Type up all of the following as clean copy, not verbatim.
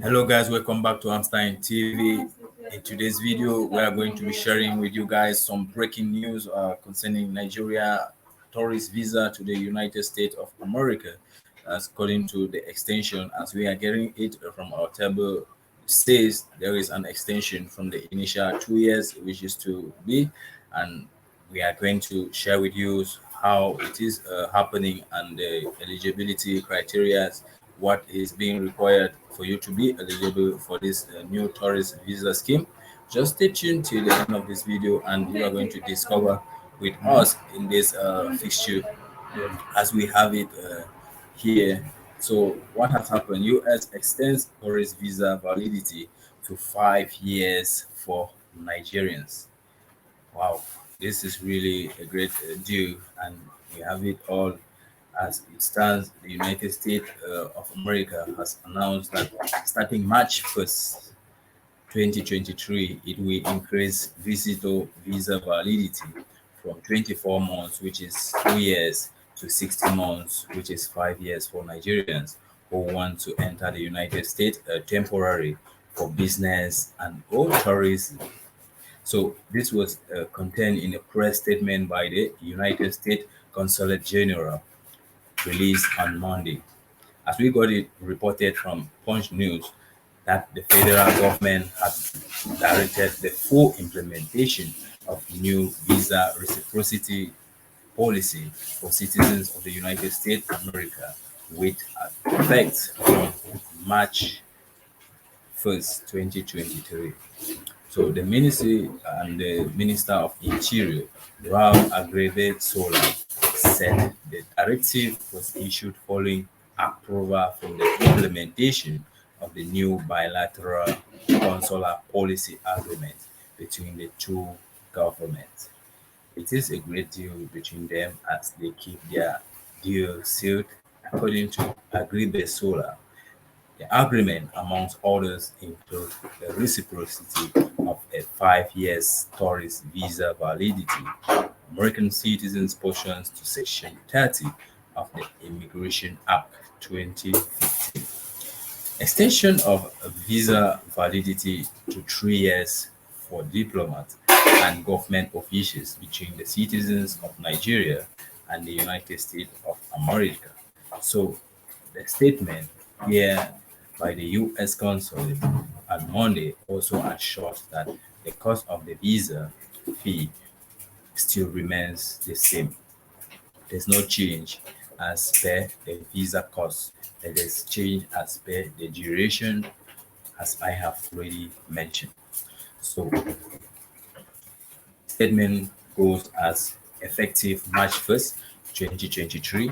Hello guys, welcome back to Amstein TV. In today's video, we are going to be sharing with you guys some breaking news concerning Nigeria tourist visa to the United States of America. As according to the extension, as we are getting it from our table, says there is an extension from the initial 2 years, which is to be, and we are going to share with you how it is happening and the eligibility criteria, what is being required for you to be eligible for this new tourist visa scheme. Just stay tuned till the end of this video and you are going to discover with us in this fixture as we have it here. So what has happened? US extends tourist visa validity to 5 years for Nigerians. Wow, this is really a great deal, and we have it all as it stands. The United States of America has announced that starting March 1st, 2023, it will increase visitor visa validity from 24 months, which is 2 years, to 60 months, which is 5 years for Nigerians who want to enter the United States temporary for business and or tourism. So this was contained in a press statement by the United States Consulate General released on Monday. As we got it reported from Punch News that the federal government has directed the full implementation of new visa reciprocity policy for citizens of the United States of America with effect from March 1st, 2023. So the ministry and the Minister of Interior, Rauf Aregbesola, said the directive was issued following approval from the implementation of the new Bilateral Consular Policy Agreement between the two governments. It is a great deal between them as they keep their deal sealed, according to Aregbesola. The agreement, amongst others, include the reciprocity of a 5 year tourist visa validity, American citizens' portions to Section 30 of the Immigration Act 2015, extension of visa validity to 3 years for diplomats and government officials between the citizens of Nigeria and the United States of America. So the statement here by the US Consulate on Monday also assured that the cost of the visa fee still remains the same. There's no change as per the visa cost. There is change as per the duration, as I have already mentioned. So statement goes as effective March 1st, 2023,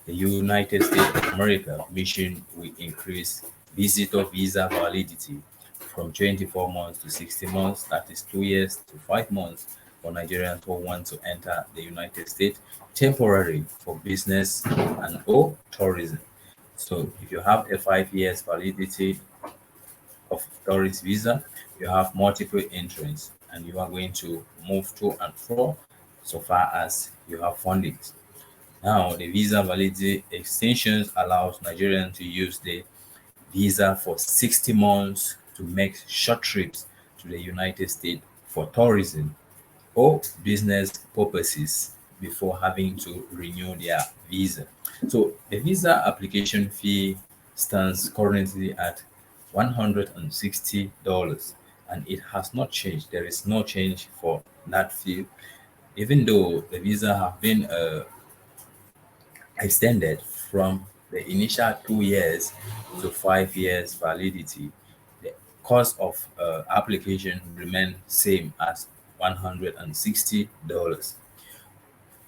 the United States of America mission will increase visitor visa validity from 24 months to 60 months, that is 2 years to 5 months for Nigerians who want to enter the United States temporary for business and or tourism. So if you have a 5 years validity of tourist visa, you have multiple entrants and you are going to move to and fro so far as you have funding. Now, the visa validity extensions allows Nigerians to use the visa for 60 months to make short trips to the United States for tourism or business purposes before having to renew their visa. So the visa application fee stands currently at $160 and it has not changed. There is no change for that fee, even though the visa have been extended from the initial 2 years to 5 years validity. The cost of application remain same as $160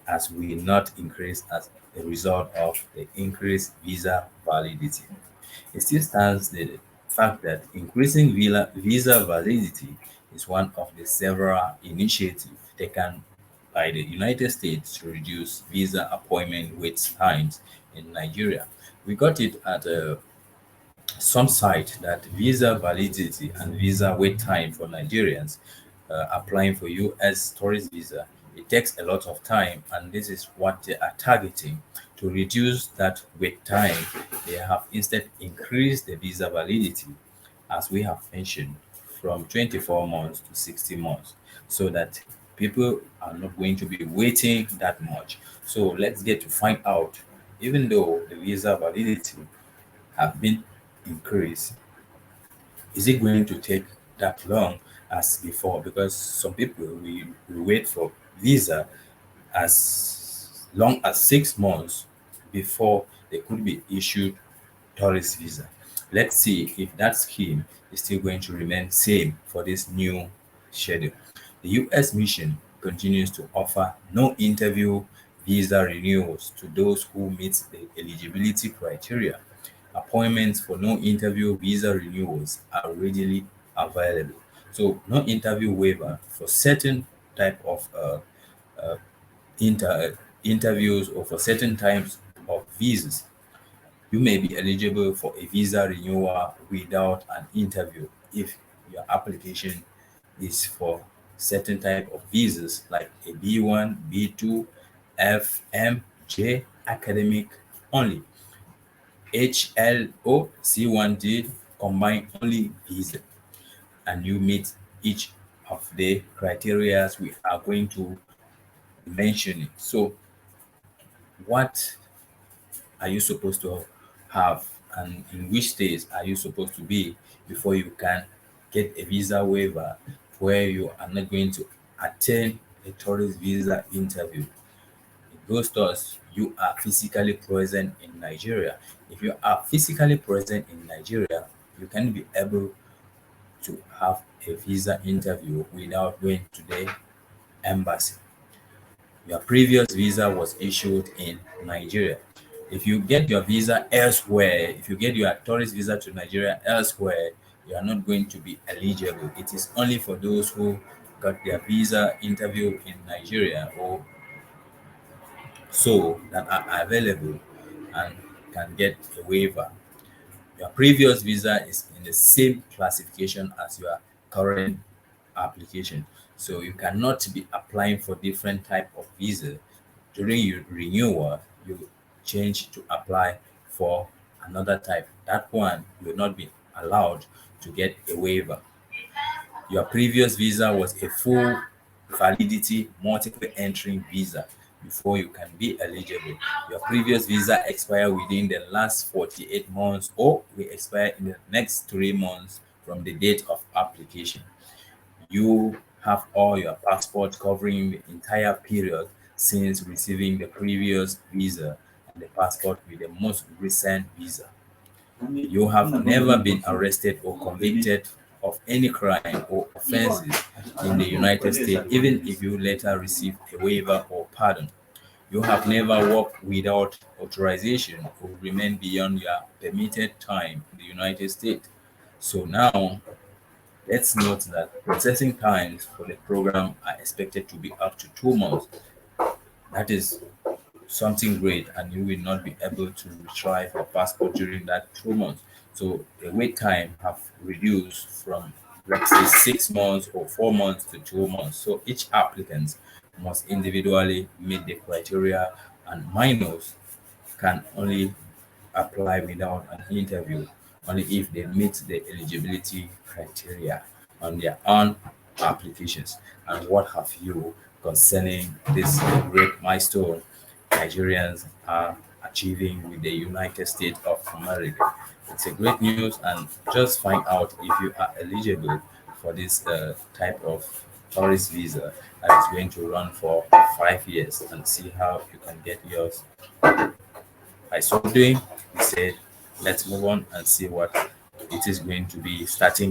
as will not increase as a result of the increased visa validity. It still stands the fact that increasing visa validity is one of the several initiatives taken by the United States to reduce visa appointment wait times in Nigeria. We got it at some site that visa validity and visa wait time for Nigerians applying for US tourist visa, it takes a lot of time, and this is what they are targeting To reduce that wait time, they have instead increased the visa validity, as we have mentioned, from 24 months to 60 months, so that people are not going to be waiting that much. So let's get to find out, even though the visa validity have been increased, is it going to take that long as before? Because some people we wait for visa as long as 6 months before they could be issued tourist visa. Let's see if that scheme is still going to remain same for this new schedule. The US mission continues to offer no interview visa renewals to those who meet the eligibility criteria. Appointments for no interview visa renewals are readily available. So no interview waiver for certain type of interviews or for certain types of visas. You may be eligible for a visa renewal without an interview if your application is for certain type of visas like a B1, B2, F, M, J, academic only, HLO, C1D, combined only visa, and you meet each of the criteria we are going to mention it. So what are you supposed to have, and in which stage are you supposed to be before you can get a visa waiver where you are not going to attend a tourist visa interview? It goes towards you are physically present in Nigeria. If you are physically present in Nigeria, you can be able to have a visa interview without going to the embassy. Your previous visa was issued in Nigeria. If you get your visa elsewhere, if you get your tourist visa to Nigeria elsewhere, you are not going to be eligible. It is only for those who got their visa interview in Nigeria or so that are available and can get a waiver. Your previous visa is in the same classification as your current application. So you cannot be applying for different type of visa. During your renewal, you change to apply for another type. That one will not be allowed to get a waiver. Your previous visa was a full validity multiple entry visa before you can be eligible. Your previous visa expire within the last 48 months or will expire in the next 3 months from the date of application. You have all your passport covering the entire period since receiving the previous visa and the passport with the most recent visa. You have never been arrested or convicted of any crime or offenses in the United States, even if you later receive a waiver or pardon. You have never worked without authorization or remained beyond your permitted time in the United States. So now, let's note that processing times for the program are expected to be up to 2 months. That is something great, and you will not be able to retrieve your passport during that 2 months. So the wait time have reduced from, let's say, 6 months or 4 months to 2 months. So each applicant must individually meet the criteria, and minors can only apply without an interview, only if they meet the eligibility criteria on their own applications. And what have you concerning this great milestone Nigerians are achieving with the United States of America? It's a great news, and just find out if you are eligible for this type of tourist visa that is going to run for 5 years, and see how you can get yours. By so doing, we said, let's move on and see what it is going to be starting